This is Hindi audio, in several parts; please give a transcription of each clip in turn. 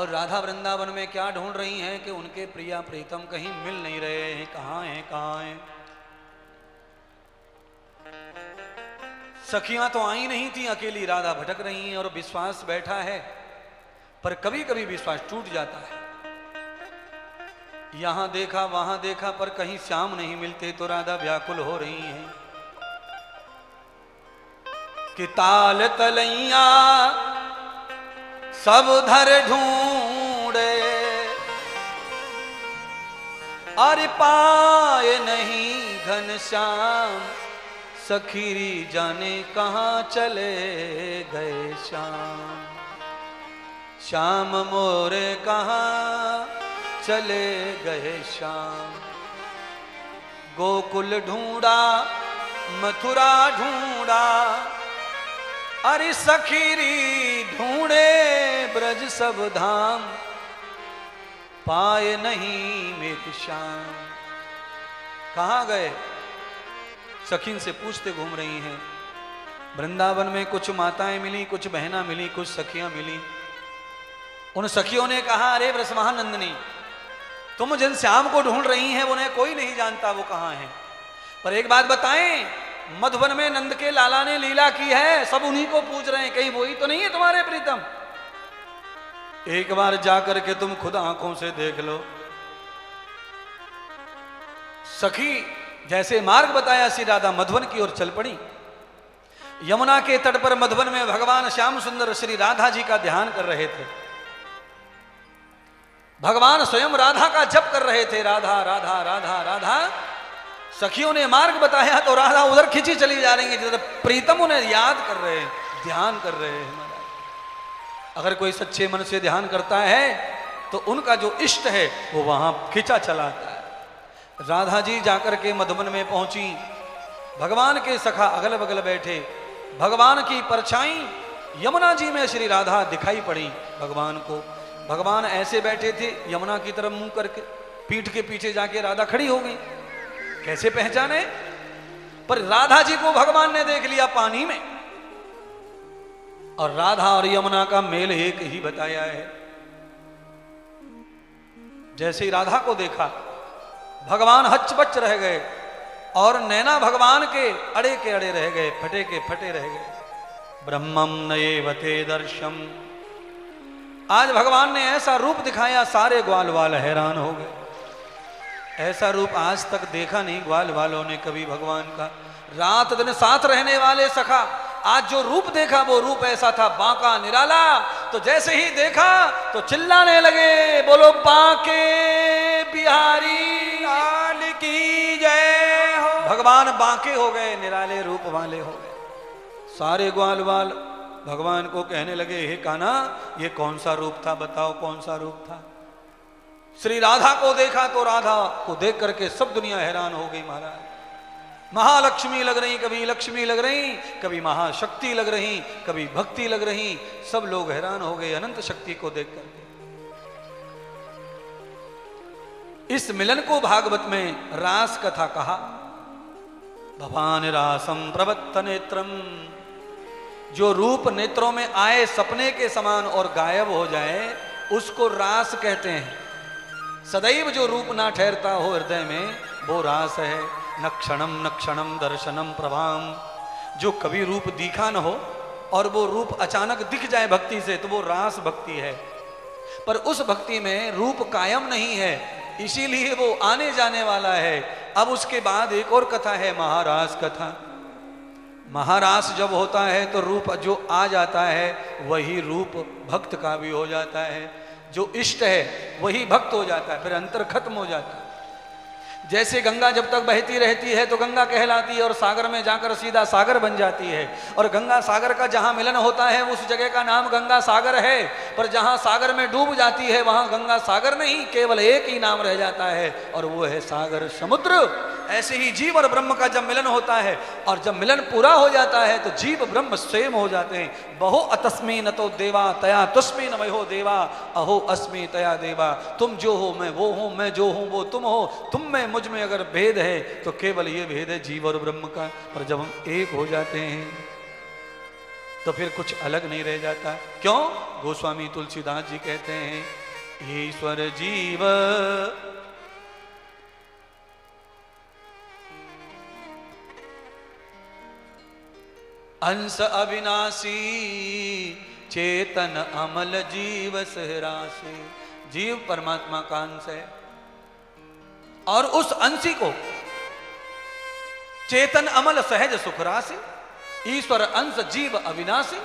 और राधा वृंदावन में क्या ढूंढ रही हैं कि उनके प्रिया प्रीतम कहीं मिल नहीं रहे हैं, कहाँ हैं कहाँ हैं। सखियां तो आई नहीं थी, अकेली राधा भटक रही हैं और विश्वास बैठा है, पर कभी कभी विश्वास टूट जाता है। यहां देखा वहां देखा पर कहीं श्याम नहीं मिलते तो राधा व्याकुल हो रही हैं कि ताल तलैया सब धर ढूंढे, अरे पाए नहीं घनश्याम, सखीरी जाने कहाँ चले गए श्याम। श्याम मोरे कहाँ चले गए श्याम। गोकुल ढूंढा मथुरा ढूंढा, अरे सखीरी ढूंढे ब्रज सब धाम, पाए नहीं मेघ श्याम। कहाँ गए? सखीन से पूछते घूम रही हैं। वृंदावन में कुछ माताएं मिली, कुछ बहना मिली, कुछ सखियां मिली। उन सखियों ने कहा, अरे ब्रजमहानंदिनी, तुम जिन श्याम को ढूंढ रही हैं उन्हें कोई नहीं जानता वो कहाँ हैं। पर एक बात बताएं, मधुवन में नंद के लाला ने लीला की है, सब उन्हीं को पूछ रहे हैं, कहीं वही तो नहीं है तुम्हारे प्रीतम? एक बार जाकर के तुम खुद आंखों से देख लो। सखी जैसे मार्ग बताया श्री राधा मधुवन की ओर चल पड़ी। यमुना के तट पर मधुवन में भगवान श्याम सुंदर श्री राधा जी का ध्यान कर रहे थे। भगवान स्वयं राधा का जप कर रहे थे, राधा राधा राधा राधा। सखियों ने मार्ग बताया तो राधा उधर खिंची चली जा रही है जिधर प्रीतम उन्हें याद कर रहे हैं, ध्यान कर रहे हैं। अगर कोई सच्चे मन से ध्यान करता है तो उनका जो इष्ट है वो वहां खिंचा चलाता है। राधा जी जाकर के मधुबन में पहुंची। भगवान के सखा अगल बगल बैठे। भगवान की परछाई यमुना जी में श्री राधा दिखाई पड़ी भगवान को। भगवान ऐसे बैठे थे यमुना की तरफ मुंह करके, पीठ के पीछे जाके राधा खड़ी हो गई। कैसे पहचाने? पर राधा जी को भगवान ने देख लिया पानी में, और राधा और यमुना का मेल एक ही बताया है। जैसे ही राधा को देखा भगवान हचबच रह गए, और नैना भगवान के अड़े रह गए, फटे के फटे रह गए। ब्रह्मम नयेवते दर्शम। आज भगवान ने ऐसा रूप दिखाया, सारे ग्वाल वाल हैरान हो गए। ऐसा रूप आज तक देखा नहीं ग्वाल वालों ने कभी भगवान का। रात दिन साथ रहने वाले सखा, आज जो रूप देखा वो रूप ऐसा था बांका निराला। तो जैसे ही देखा तो चिल्लाने लगे, बोलो बांके बिहारी लाल की जय हो। भगवान बांके हो गए, निराले रूप वाले हो गए। सारे ग्वाल वाल भगवान को कहने लगे, हे कान्हा ये कौन सा रूप था, बताओ कौन सा रूप था। श्री राधा को देखा तो राधा को देख करके सब दुनिया हैरान हो गई। महाराज महालक्ष्मी लग रही, कभी लक्ष्मी लग रही, कभी महाशक्ति लग रही, कभी भक्ति लग रही। सब लोग हैरान हो गए अनंत शक्ति को देख करके। इस मिलन को भागवत में रास कथा कहा। भवान रासम प्रवत्त नेत्रम। जो रूप नेत्रों में आए सपने के समान और गायब हो जाए उसको रास कहते हैं। सदैव जो रूप ना ठहरता हो हृदय में वो रास है। न क्षणम दर्शनम प्रभाम। जो कभी रूप दिखा न हो और वो रूप अचानक दिख जाए भक्ति से तो वो रास भक्ति है। पर उस भक्ति में रूप कायम नहीं है, इसीलिए वो आने जाने वाला है। अब उसके बाद एक और कथा है, महारास कथा। महारास जब होता है तो रूप जो आ जाता है वही रूप भक्त का भी हो जाता है। जो इष्ट है वही भक्त हो जाता है, फिर अंतर खत्म हो जाता है। जैसे गंगा जब तक बहती रहती है तो गंगा कहलाती है और सागर में जाकर सीधा सागर बन जाती है। और गंगा सागर का जहाँ मिलन होता है उस जगह का नाम गंगा सागर है। पर जहाँ सागर में डूब जाती है वहाँ गंगा सागर नहीं, केवल एक ही नाम रह जाता है और वो है सागर समुद्र। ऐसे ही जीव और ब्रह्म का जब मिलन होता है और जब मिलन पूरा हो जाता है तो जीव ब्रह्म स्वयं हो जाते हैं। बहु अतस्मी न तो देवा तया तुस्मी न मयो देवा अहो अस्मी तया देवा। तुम जो हो मैं वो हूँ, मैं जो हूँ वो तुम हो। तुम में मुझ में अगर भेद है तो केवल ये भेद है जीव और ब्रह्म का। पर जब हम एक हो जाते हैं तो फिर कुछ अलग नहीं रह जाता। क्यों? गोस्वामी तुलसीदास जी कहते हैं, ईश्वर जीव अंश अविनाशी, चेतन अमल जीव सहरासी। जीव परमात्मा का अंश है और उस अंशी को चेतन अमल सहज सुख राशि। ईश्वर अंश जीव अविनाशी,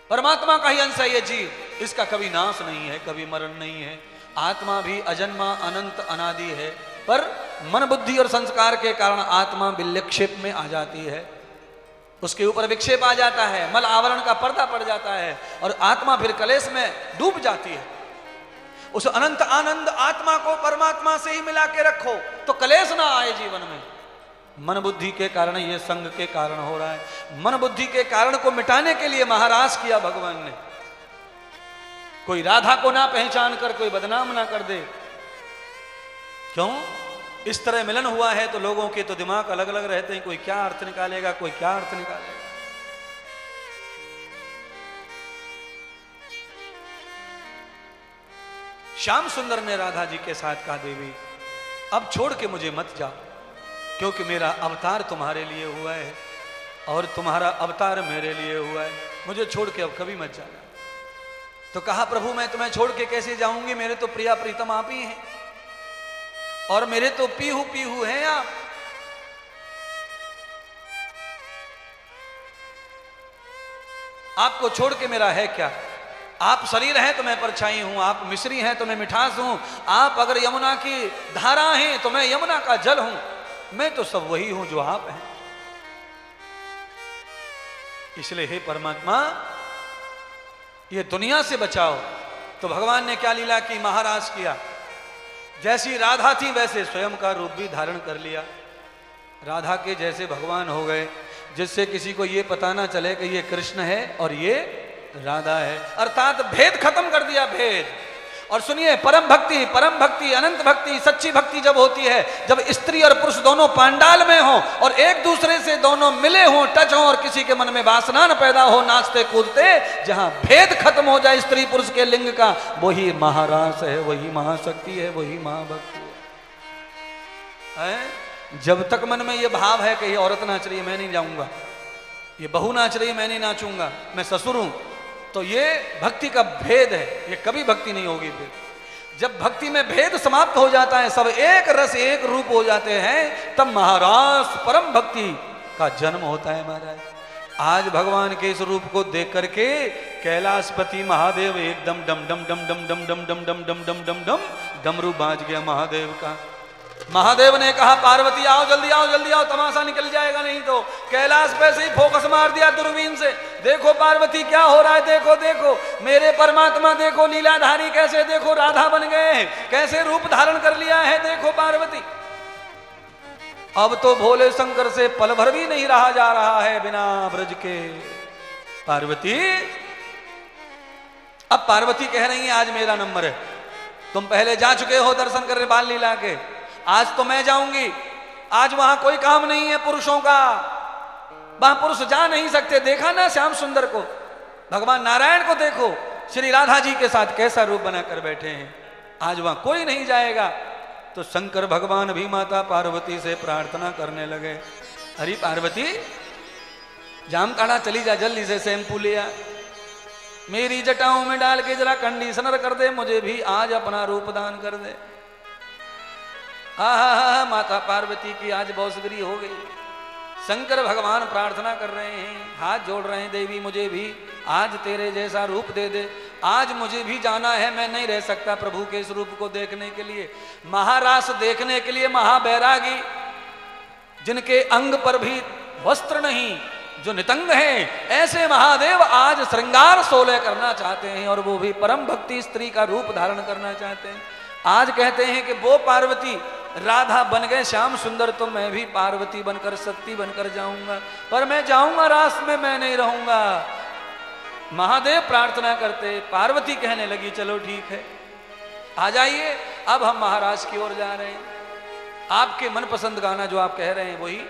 परमात्मा का ही अंश है ये जीव, इसका कभी नाश नहीं है, कभी मरण नहीं है। आत्मा भी अजन्मा अनंत अनादि है, पर मन बुद्धि और संस्कार के कारण आत्मा विक्षेप में आ जाती है, उसके ऊपर विक्षेप आ जाता है, मल आवरण का पर्दा पड़ जाता है और आत्मा फिर कलेश में डूब जाती है। उस अनंत आनंद आत्मा को परमात्मा से ही मिला के रखो तो कलेश ना आए जीवन में। मन बुद्धि के कारण, ये संग के कारण हो रहा है। मन बुद्धि के कारण को मिटाने के लिए महाराज किया भगवान ने। कोई राधा को ना पहचान कर कोई बदनाम ना कर दे। क्यों? इस तरह मिलन हुआ है तो लोगों के तो दिमाग अलग अलग रहते हैं, कोई क्या अर्थ निकालेगा, कोई क्या अर्थ निकालेगा। श्याम सुंदर ने राधा जी के साथ कहा, देवी अब छोड़ के मुझे मत जाओ, क्योंकि मेरा अवतार तुम्हारे लिए हुआ है और तुम्हारा अवतार मेरे लिए हुआ है, मुझे छोड़ के अब कभी मत जाना। तो कहा, प्रभु मैं तुम्हें छोड़ के कैसे जाऊंगी, मेरे तो प्रिया प्रीतम आप ही हैं और मेरे तो पीहू हैं आप। आपको छोड़ के मेरा है क्या? आप शरीर हैं तो मैं परछाई हूं, आप मिश्री हैं तो मैं मिठास हूं, आप अगर यमुना की धारा हैं तो मैं यमुना का जल हूं, मैं तो सब वही हूं जो आप हैं। इसलिए हे परमात्मा ये दुनिया से बचाओ। तो भगवान ने क्या लीला की, महाराज किया। जैसी राधा थी वैसे स्वयं का रूप भी धारण कर लिया। राधा के जैसे भगवान हो गए, जिससे किसी को ये पता ना चले कि ये कृष्ण है और ये राधा है, अर्थात भेद खत्म कर दिया, भेद। और सुनिए, परम भक्ति अनंत भक्ति, सच्ची भक्ति जब होती है, जब स्त्री और पुरुष दोनों पांडाल में हो और एक दूसरे से दोनों मिले हों, टच हो और किसी के मन में वासना न पैदा हो, नाचते कूदते, जहां भेद खत्म हो जाए स्त्री पुरुष के लिंग का, वही महारास है, वही महाशक्ति है, वही महाभक्ति है। जब तक मन में ये भाव है कि ये औरत नाच रही है मैं नहीं जाऊंगा, ये बहू नाच रही है मैं नहीं नाचूंगा, मैं ससुर हूं, तो ये भक्ति का भेद है, ये कभी भक्ति नहीं होगी। फिर जब भक्ति में भेद समाप्त हो जाता है, सब एक रस एक रूप हो जाते हैं, तब महारास परम भक्ति का जन्म होता है। महाराज आज भगवान के इस रूप को देख करके कैलाशपति महादेव एकदम डम डम डम डम डम डम डम डम डम डम डम डम डमरू बाज गया महादेव का। महादेव ने कहा, पार्वती आओ जल्दी आओ जल्दी आओ, तमाशा निकल जाएगा नहीं तो। कैलाश पे से ही फोकस मार दिया दूरबीन से, देखो पार्वती क्या हो रहा है, देखो देखो मेरे परमात्मा, देखो लीलाधारी कैसे, देखो राधा बन गए हैं, कैसे रूप धारण कर लिया है, देखो पार्वती। अब तो भोले शंकर से पल भर भी नहीं रहा जा रहा है बिना ब्रज के। पार्वती, अब पार्वती कह रही है आज मेरा नंबर है, तुम पहले जा चुके हो दर्शन करने बाल लीला के, आज तो मैं जाऊंगी। आज वहां कोई काम नहीं है पुरुषों का, वहां पुरुष जा नहीं सकते। देखा ना श्याम सुंदर को, भगवान नारायण को देखो, श्री राधा जी के साथ कैसा रूप बनाकर बैठे हैं, आज वहां कोई नहीं जाएगा। तो शंकर भगवान भी माता पार्वती से प्रार्थना करने लगे, अरे पार्वती जामताड़ा चली जा, जल्दी से शैम्पू लिया, मेरी जटाओं में डाल के जरा कंडीशनर कर दे, मुझे भी आज अपना रूप दान कर दे। हा माता पार्वती की आज बौसगरी हो गई। शंकर भगवान प्रार्थना कर रहे हैं, हाथ जोड़ रहे हैं, देवी मुझे भी आज तेरे जैसा रूप दे दे, आज मुझे भी जाना है, मैं नहीं रह सकता प्रभु के इस रूप को देखने के लिए। महारास देखने के लिए महाबैरागी, जिनके अंग पर भी वस्त्र नहीं, जो नितंग हैं, ऐसे महादेव आज श्रृंगार 16 करना चाहते हैं और वो भी परम भक्ति स्त्री का रूप धारण करना चाहते हैं। आज कहते हैं कि वो पार्वती राधा बन गए श्याम सुंदर, तो मैं भी पार्वती बनकर शक्ति बनकर जाऊंगा, पर मैं जाऊंगा रास में, मैं नहीं रहूंगा। महादेव प्रार्थना करते, पार्वती कहने लगी चलो ठीक है आ जाइए, अब हम महाराज की ओर जा रहे हैं। आपके मनपसंद गाना जो आप कह रहे हैं वही